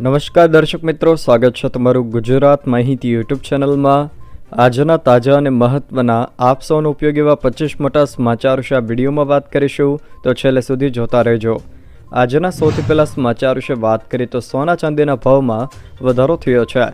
નમસ્કાર દર્શક મિત્રો, સ્વાગત છે તમારું ગુજરાત માહિતી યુટ્યુબ ચેનલમાં। આજના તાજા અને મહત્વના આપ સૌનો ઉપયોગ એવા 25 મોટા સમાચાર વિશે આ વિડીયોમાં વાત કરીશું, તો છેલ્લે સુધી જોતા રહેજો। આજના સૌથી પહેલા સમાચાર વિશે વાત કરીએ તો સોના ચાંદીના ભાવમાં વધારો થયો છે।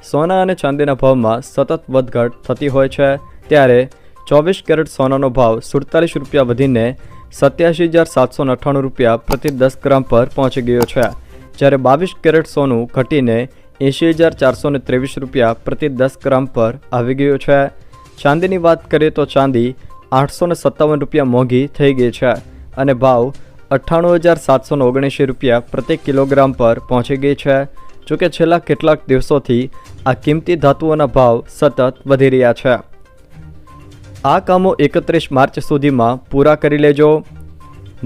સોના અને ચાંદીના ભાવમાં સતત વધઘટ થતી હોય છે, ત્યારે 24 કેરેટ સોનાનો ભાવ 47 રૂપિયા વધીને 87,798 રૂપિયા પ્રતિ 10 ગ્રામ પર પહોંચી ગયો છે, જ્યારે 22 કેરેટ સોનું ઘટીને 80,423 રૂપિયા પ્રતિ 10 ગ્રામ પર આવી ગયું છે। ચાંદીની વાત કરીએ તો ચાંદી 857 રૂપિયા મોંઘી થઈ ગઈ છે અને ભાવ 98,779 રૂપિયા પ્રતિ કિલોગ્રામ પર પહોંચી ગઈ છે। જોકે છેલ્લા કેટલાક દિવસોથી આ કિંમતી ધાતુઓના ભાવ સતત વધી રહ્યા છે। આ કામો 31 માર્ચ સુધીમાં પૂરા કરી લેજો।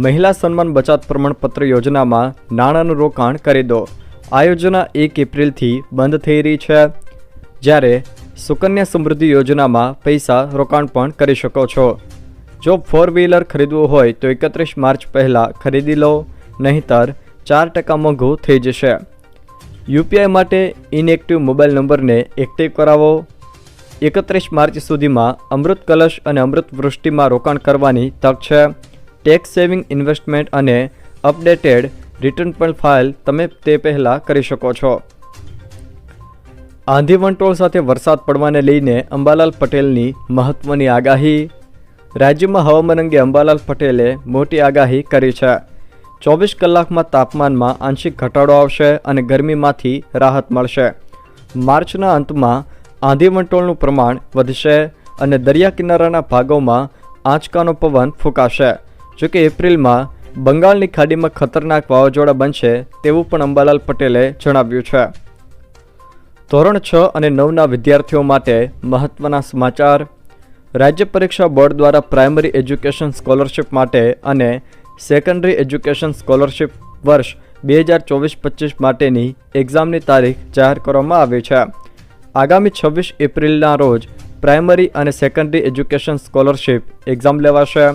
મહિલા સન્માન બચત પ્રમાણપત્ર યોજનામાં નાણાંનું રોકાણ કરી દો। આ યોજના 1 એપ્રિલથી બંધ થઈ રહી છે, જ્યારે સુકન્યા સમૃદ્ધિ યોજનામાં પૈસા રોકાણ પણ કરી શકો છો। જો 4 વ્હીલર ખરીદવું હોય તો 31 માર્ચ પહેલાં ખરીદી લો, નહીંતર 4% મોંઘું થઈ જશે। યુપીઆઈ માટે ઇનએક્ટિવ મોબાઈલ નંબરને એક્ટિવ કરાવો। 31 માર્ચ સુધીમાં અમૃત કલશ અને અમૃત વૃષ્ટિમાં રોકાણ કરવાની તક છે। ટેક્સ સેવિંગ ઇન્વેસ્ટમેન્ટ અને અપડેટેડ રિટર્ન પણ ફાઇલ તમે તે પહેલાં કરી શકો છો। આંધી વંટોળ સાથે વરસાદ પડવાને લઈને અંબાલાલ પટેલની મહત્વની આગાહી। રાજ્યમાં હવામાન અંગે અંબાલાલ પટેલે મોટી આગાહી કરી છે। 24 કલાકમાં તાપમાનમાં આંશિક ઘટાડો આવશે અને ગરમીમાંથી રાહત મળશે। માર્ચના અંતમાં આંધી વંટોળનું પ્રમાણ વધશે અને દરિયા કિનારાના ભાગોમાં આંચકાનો પવન ફૂંકાશે। જોકે એપ્રિલમાં બંગાળની ખાડીમાં ખતરનાક વાવાઝોડા બનશે તેવું પણ અંબાલાલ પટેલે જણાવ્યું છે। ધોરણ 6 અને 9ના વિદ્યાર્થીઓ માટે મહત્વના સમાચાર। રાજ્ય પરીક્ષા બોર્ડ દ્વારા પ્રાઇમરી એજ્યુકેશન સ્કોલરશિપ માટે અને સેકન્ડરી એજ્યુકેશન સ્કોલરશિપ વર્ષ 2024-25 માટેની એક્ઝામની તારીખ જાહેર કરવામાં આવી છે। આગામી 26 એપ્રિલના રોજ પ્રાઇમરી અને સેકન્ડરી એજ્યુકેશન સ્કોલરશિપ એક્ઝામ લેવાશે।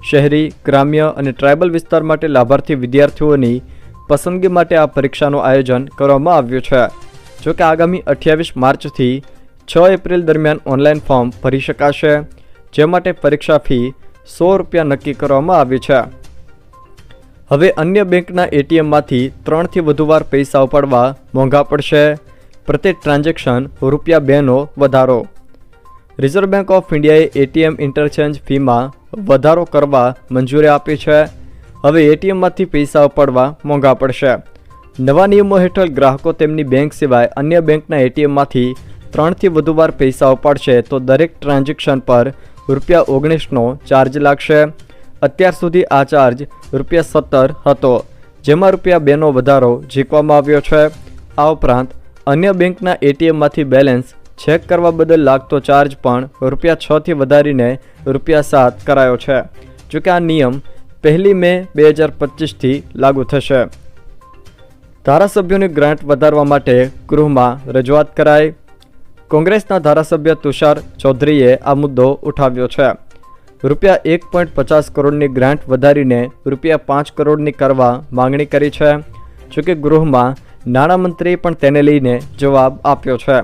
શહેરી, ગ્રામ્ય અને ટ્રાઇબલ વિસ્તાર માટે લાભાર્થી વિદ્યાર્થીઓની પસંદગી માટે આ પરીક્ષાનું આયોજન કરવામાં આવ્યું છે। જોકે આગામી 28 માર્ચથી 6 એપ્રિલ દરમિયાન ઓનલાઈન ફોર્મ ભરી શકાશે, જે માટે પરીક્ષા ફી 100 રૂપિયા નક્કી કરવામાં આવી છે। હવે અન્ય બેંકના એટીએમમાંથી 3થી વધુ વાર પૈસા ઉપાડવા મોંઘા પડશે। પ્રત્યેક ટ્રાન્ઝેક્શન ₹2નો વધારો। રિઝર્વ બેંક ઓફ ઇન્ડિયાએ એટીએમ ઇન્ટરચેન્જ ફીમાં વધારો કરવા મંજૂરી આપી છે। હવે એટીએમમાંથી પૈસા ઉપાડવા મોંઘા પડશે। નવા નિયમો હેઠળ ગ્રાહકો તેમની બેંક સિવાય અન્ય બેંકના એટીએમમાંથી 3થી વધુ વાર પૈસા ઉપાડશે તો દરેક ટ્રાન્ઝેક્શન પર ₹19નો ચાર્જ લાગશે। અત્યાર સુધી આ ચાર્જ ₹17 હતો, જેમાં ₹2નો વધારો ઝીકવામાં આવ્યો છે। આ ઉપરાંત અન્ય બેંકના એટીએમમાંથી બેલેન્સ ચેક કરવા બદલ લાગતો ચાર્જ પણ ₹6થી વધારીને ₹7 કરાયો છે। જોકે આ નિયમ 1 મે 2025થી લાગુ થશે। ધારાસભ્યોની ગ્રાન્ટ વધારવા માટે ગૃહમાં રજૂઆત કરાઈ। કોંગ્રેસના ધારાસભ્ય તુષાર ચૌધરીએ આ મુદ્દો ઉઠાવ્યો છે। ₹1.50 કરોડની ગ્રાન્ટ વધારીને ₹5 કરોડની કરવા માંગણી કરી છે। જોકે ગૃહમાં નાણામંત્રીએ પણ તેને લઈને જવાબ આપ્યો છે,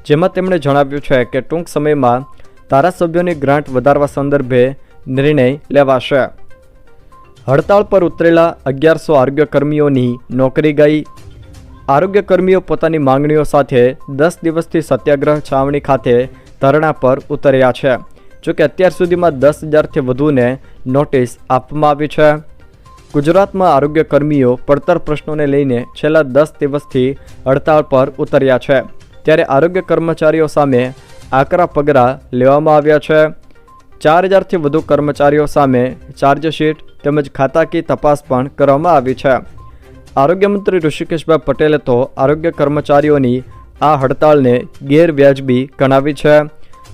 જેમાં તેમણે જણાવ્યું છે કે ટૂંક સમયમાં ધારાસભ્યોની ગ્રાન્ટ વધારવા સંદર્ભે નિર્ણય લેવાશે। હડતાળ પર ઉતરેલા 1100 આરોગ્યકર્મીઓની નોકરી ગઈ। આરોગ્યકર્મીઓ પોતાની માંગણીઓ સાથે 10 દિવસથી સત્યાગ્રહ છાવણી ખાતે ધરણા પર ઉતર્યા છે। જોકે અત્યાર સુધીમાં 10,000થી વધુને નોટિસ આપવામાં આવી છે। ગુજરાતમાં આરોગ્યકર્મીઓ પડતર પ્રશ્નોને લઈને છેલ્લા 10 દિવસથી હડતાળ પર ઉતર્યા છે, ત્યારે આરોગ્ય કર્મચારીઓ સામે આકરા પગલાં લેવામાં આવ્યા છે। 4,000થી વધુ કર્મચારીઓ સામે ચાર્જશીટ તેમજ ખાતાકીય તપાસ પણ કરવામાં આવી છે। આરોગ્ય મંત્રી ઋષિકેશભાઈ પટેલે તો આરોગ્ય કર્મચારીઓની આ હડતાળને ગેરવ્યાજબી ગણાવી છે।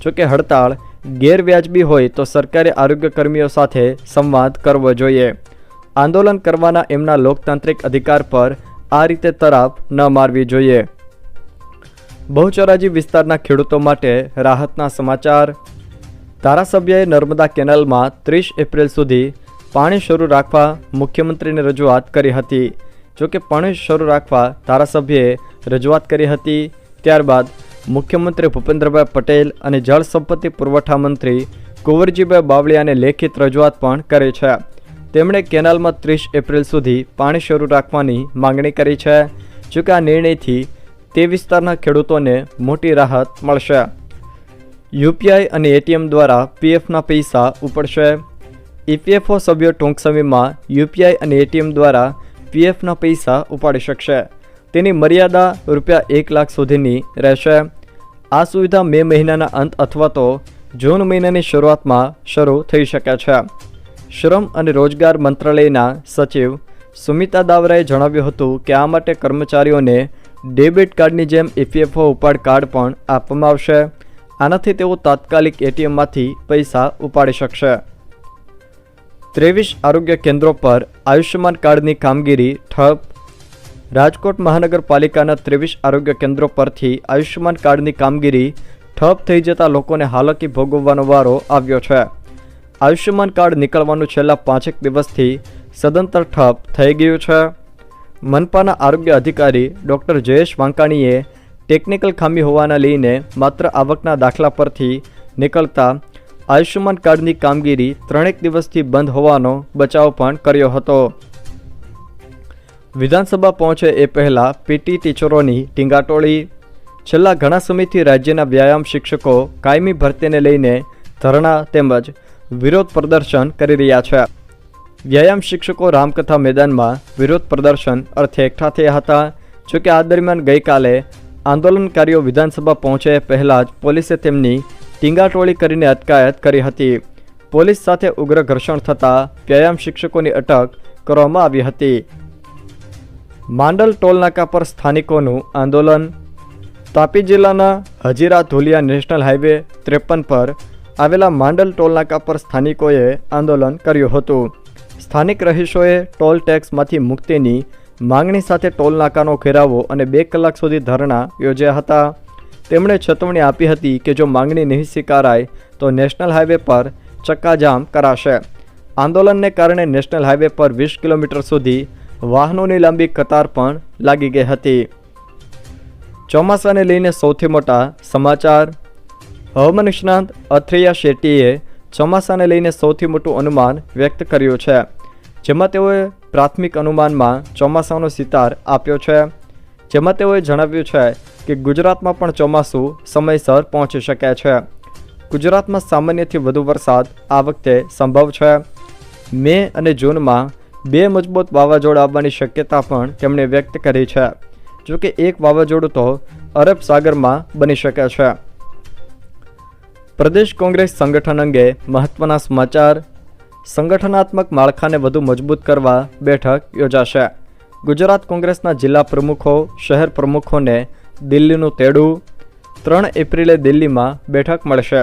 જોકે હડતાળ ગેરવ્યાજબી હોય તો સરકારે આરોગ્યકર્મીઓ સાથે સંવાદ કરવો જોઈએ। આંદોલન કરવાના એમના લોકતાંત્રિક અધિકાર પર આ રીતે તરાપ ન મારવી જોઈએ। બહુચરાજી વિસ્તારના ખેડૂતો માટે રાહતના સમાચાર। ધારાસભ્યએ નર્મદા કેનાલમાં 30 એપ્રિલ સુધી પાણી શરૂ રાખવા મુખ્યમંત્રીને રજૂઆત કરી હતી, જોકે પાણી શરૂ રાખવા ધારાસભ્યએ રજૂઆત કરી હતી। ત્યારબાદ મુખ્યમંત્રી ભૂપેન્દ્રભાઈ પટેલ અને જળ સંપત્તિ પુરવઠા મંત્રી કુંવરજીભાઈ બાવળિયાને લેખિત રજૂઆત પણ કરી છે। તેમણે કેનાલમાં 30 એપ્રિલ સુધી પાણી શરૂ રાખવાની માંગણી કરી છે। જોકે આ નિર્ણયથી તે વિસ્તારના ખેડૂતોને મોટી રાહત મળશે। યુપીઆઈ અને એટીએમ દ્વારા પીએફના પૈસા ઉપડશે। ઈપીએફઓ સભ્યો ટૂંક સમયમાં યુપીઆઈ અને એટીએમ દ્વારા પીએફના પૈસા ઉપાડી શકશે। તેની મર્યાદા ₹1 લાખ સુધીની રહેશે। આ સુવિધા મે મહિનાના અંત અથવા તો જૂન મહિનાની શરૂઆતમાં શરૂ થઈ શકે છે। શ્રમ અને રોજગાર મંત્રાલયના સચિવ સુમિતા દાવરાએ જણાવ્યું હતું કે આ માટે કર્મચારીઓને ડેબિટ કાર્ડની જેમ ઈપીએફઓ ઉપાડ કાર્ડ પણ આપવામાં આવશે। આનાથી તેઓ તાત્કાલિક એટીએમમાંથી પૈસા ઉપાડી શકશે। 23 આરોગ્ય કેન્દ્રો પર આયુષ્યમાન કાર્ડની કામગીરી ઠપ। રાજકોટ મહાનગરપાલિકાના 23 આરોગ્ય કેન્દ્રો પરથી આયુષ્યમાન કાર્ડની કામગીરી ઠપ થઈ જતા લોકોને હાલાકી ભોગવવાનો વારો આવ્યો છે। આયુષ્યમાન કાર્ડ નીકળવાનું છેલ્લા 5 દિવસથી સદંતર ઠપ થઈ ગયું છે। મનપાના આરોગ્ય અધિકારી ડૉક્ટર જયેશ વાંકાણીએ ટેકનિકલ ખામી હોવાના લઈને માત્ર આવકના દાખલા પરથી નીકળતા આયુષ્યમાન કાર્ડની કામગીરી 3 દિવસથી બંધ હોવાનો બચાવ પણ કર્યો હતો। વિધાનસભા પહોંચે એ પહેલાં પીટી ટીચરોની ટીંગાટોળી। છેલ્લા ઘણા સમયથી રાજ્યના વ્યાયામ શિક્ષકો કાયમી ભરતીને લઈને ધરણા તેમજ વિરોધ પ્રદર્શન કરી રહ્યા છે। વ્યાયામ શિક્ષકો રામકથા મેદાનમાં વિરોધ પ્રદર્શન અર્થે એકઠા થયા હતા। જોકે આ દરમિયાન ગઈકાલે આંદોલનકારીઓ વિધાનસભા પહોંચે પહેલાં જ પોલીસે તેમની ટીંગાટોળી કરીને અટકાયત કરી હતી। પોલીસ સાથે ઉગ્ર ઘર્ષણ થતાં વ્યાયામ શિક્ષકોની અટક કરવામાં આવી હતી। માંડલ ટોલનાકા પર સ્થાનિકોનું આંદોલન। તાપી જિલ્લાના હજીરા ધોલિયા નેશનલ હાઈવે 53 પર આવેલા માંડલ ટોલનાકા પર સ્થાનિકોએ આંદોલન કર્યું હતું। સ્થાનિક રહીશોએ ટોલ ટેક્સમાંથી મુક્તિની માંગણી સાથે ટોલનાકાનો ઘેરાવો અને 2 કલાક સુધી ધરણા યોજ્યા હતા। તેમણે ચેતવણી આપી હતી કે જો માંગણી નહીં સ્વીકારાય તો નેશનલ હાઈવે પર ચક્કાજામ કરાશે। આંદોલનને કારણે નેશનલ હાઈવે પર 20 કિલોમીટર સુધી વાહનોની લાંબી કતાર પણ લાગી ગઈ હતી। ચોમાસાને લઈને સૌથી મોટા સમાચાર। હવામાન નિષ્ણાંત અથૈયા શેટ્ટીએ ચોમાસાને લઈને સૌથી મોટું અનુમાન વ્યક્ત કર્યું છે, જેમાં તેઓએ પ્રાથમિક અનુમાનમાં ચોમાસાનો સિતાર આપ્યો છે। જેમાં તેઓએ જણાવ્યું છે કે ગુજરાતમાં પણ ચોમાસું સમયસર પહોંચી શકે છે। ગુજરાતમાં સામાન્યથી વધુ વરસાદ આ વખતે સંભવ છે। મે અને જૂનમાં 2 મજબૂત વાવાઝોડા આવવાની શક્યતા પણ તેમણે વ્યક્ત કરી છે। જોકે એક વાવાઝોડું તો અરબ સાગરમાં બની શકે છે। પ્રદેશ કોંગ્રેસ સંગઠન અંગે મહત્વના સમાચાર। સંગઠનાત્મક માળખાને વધુ મજબૂત કરવા બેઠક યોજાશે। ગુજરાત કોંગ્રેસના જિલ્લા પ્રમુખો, શહેર પ્રમુખોને દિલ્હીનું તેડું। 3 એપ્રિલે દિલ્હીમાં બેઠક મળશે।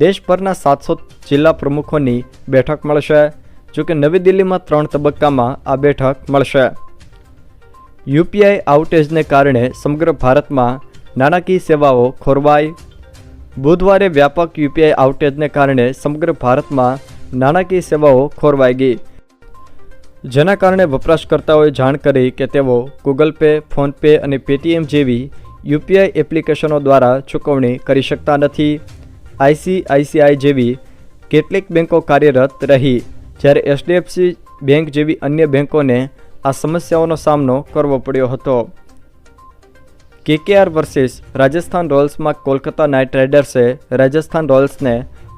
દેશભરના 700 જિલ્લા પ્રમુખોની બેઠક મળશે। જોકે નવી દિલ્હીમાં 3 તબક્કામાં આ બેઠક મળશે। યુપીઆઈ આઉટેજને કારણે સમગ્ર ભારતમાં નાણાકીય સેવાઓ ખોરવાઈ। બુધવારે વ્યાપક યુપીઆઈ આઉટેજને કારણે સમગ્ર ભારતમાં નાણાકીય સેવાઓ ખોરવાઈ ગઈ, જેના કારણે વપરાશકર્તાઓએ જાણ કરી કે તેઓ ગૂગલ પે, ફોનપે અને પેટીએમ જેવી યુપીઆઈ એપ્લિકેશનો દ્વારા ચૂકવણી કરી શકતા નથી। આઈસીઆઈસીઆઈ જેવી કેટલીક બેંકો કાર્યરત રહી, જ્યારે એચડીએફસી બેંક જેવી અન્ય બેંકોને આ સમસ્યાઓનો સામનો કરવો પડ્યો હતો। કેકેઆર વર્સિસ રાજસ્થાન રોયલ્સમાં કોલકાતા નાઇટ રાઇડર્સે રાજસ્થાન રોયલ્સને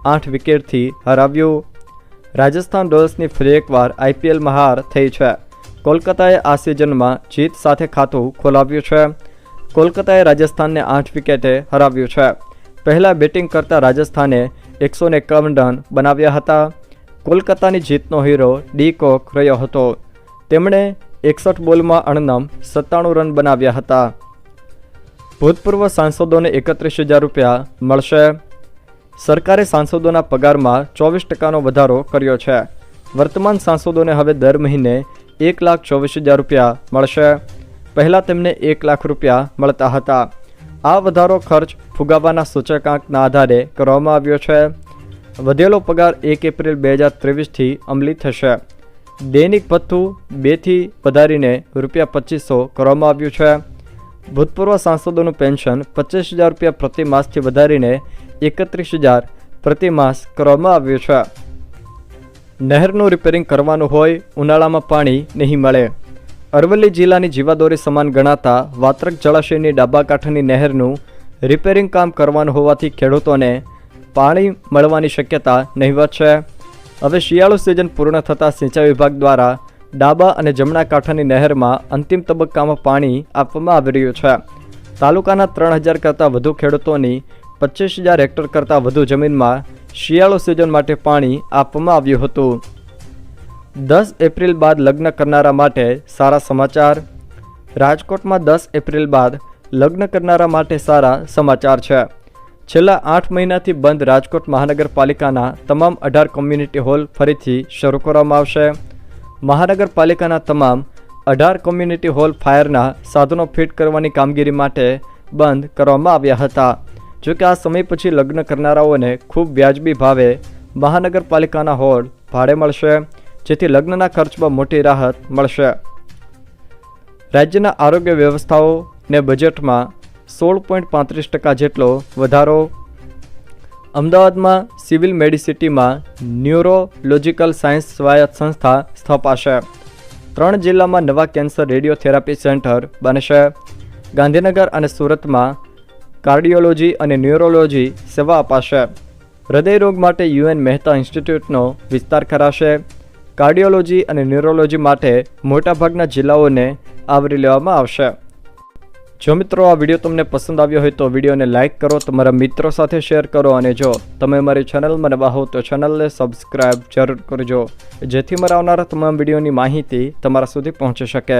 8 વિકેટથી હરાવ્યું। રાજસ્થાન રોયલ્સની ફરી એકવાર આઈપીએલમાં હાર થઈ છે। કોલકાતાએ આ સિઝનમાં જીત સાથે ખાતું ખોલાવ્યું છે। કોલકાતાએ રાજસ્થાનને 8 વિકેટે હરાવ્યું છે। પહેલાં બેટિંગ કરતા રાજસ્થાને 151 રન બનાવ્યા હતા। કોલકાતાની જીતનો હીરો ડી કોક રહ્યો હતો। તેમણે 61 બોલમાં અણનમ 97 રન બનાવ્યા હતા। ભૂતપૂર્વ સાંસદોને 31,000 રૂપિયા મળશે। સરકારે સાંસદોના પગારમાં 24% વધારો કર્યો છે। વર્તમાન સાંસદોને હવે દર મહિને 1,24,000 રૂપિયા મળશે। પહેલાં તેમને 1 લાખ રૂપિયા મળતા હતા। આ વધારો ખર્ચ ફુગાવાના સૂચકાંકના આધારે કરવામાં આવ્યો છે। વધેલો પગાર 1 એપ્રિલ 2023થી અમલી થશે। દૈનિક ભથ્થું 2થી વધારીને ₹2500 કરવામાં આવ્યું છે. ભૂતપૂર્વ સાંસદોનું પેન્શન 25,000 રૂપિયા પ્રતિ માસથી વધારીને 31,000 પ્રતિ માસ કરવામાં આવ્યું છે. નહેરનું રિપેરિંગ કરવાનું હોય, ઉનાળામાં પાણી નહીં મળે. અરવલ્લી જિલ્લાની જીવાદોરી સમાન ગણાતા વાત્રક જળાશયની ડાબા કાંઠાની નહેરનું રિપેરિંગ કામ કરવાનું હોવાથી ખેડૂતોને પાણી મળવાની શક્યતા નહીવત છે. હવે શિયાળુ સિઝન પૂર્ણ થતાં સિંચાઈ વિભાગ દ્વારા ડાબા અને જમણા કાંઠાની નહેરમાં અંતિમ તબક્કામાં પાણી આપવામાં આવી રહ્યું છે. તાલુકાના 3,000 કરતાં વધુ ખેડૂતોની 25,000 હેક્ટર કરતાં વધુ જમીનમાં શિયાળુ સિઝન માટે પાણી આપવામાં આવ્યું હતું. 10 એપ્રિલ બાદ લગ્ન કરનારા માટે સારા સમાચાર. રાજકોટમાં 10 એપ્રિલ બાદ લગ્ન કરનારા માટે સારા સમાચાર છે. છેલ્લા 8 મહિનાથી બંધ રાજકોટ મહાનગરપાલિકાના તમામ 18 કોમ્યુનિટી હોલ ફરીથી શરૂ કરવામાં આવશે. મહાનગરપાલિકાના તમામ 18 કોમ્યુનિટી હોલ ફાયરના સાધનો ફિટ કરવાની કામગીરી માટે બંધ કરવામાં આવ્યા હતા. જોકે આ સમય પછી લગ્ન કરનારાઓને ખૂબ વ્યાજબી ભાવે મહાનગરપાલિકાના હોલ ભાડે મળશે, જેથી લગ્નના ખર્ચમાં મોટી રાહત મળશે. રાજ્યના આરોગ્ય વ્યવસ્થાઓને બજેટમાં 16.35% જેટલો વધારો. અમદાવાદમાં સિવિલ મેડિસિટીમાં ન્યુરોલોજિકલ સાયન્સ સ્વાયત્ત સંસ્થા સ્થપાશે. 3 જિલ્લામાં નવા કેન્સર રેડિયોથેરાપી સેન્ટર બનશે. ગાંધીનગર અને સુરતમાં કાર્ડિયોલોજી અને ન્યુરોલોજી સેવા અપાશે. હૃદયરોગ માટે UN મહેતા ઇન્સ્ટિટ્યૂટનો વિસ્તાર કરાશે. કાર્ડિયોલોજી અને ન્યુરોલોજી માટે મોટાભાગના જિલ્લાઓને આવરી લેવામાં આવશે. જો મિત્રો આ વિડીયો તમને પસંદ આવ્યો હોય તો વિડીયોને લાઇક કરો, તમારા મિત્રો સાથે શેર કરો અને જો તમે મારી ચેનલમાં નવા હો તો ચેનલને સબસ્ક્રાઈબ જરૂર કરજો, જેથી મારા આવનારા તમામ વિડીયોની માહિતી તમારા સુધી પહોંચી શકે.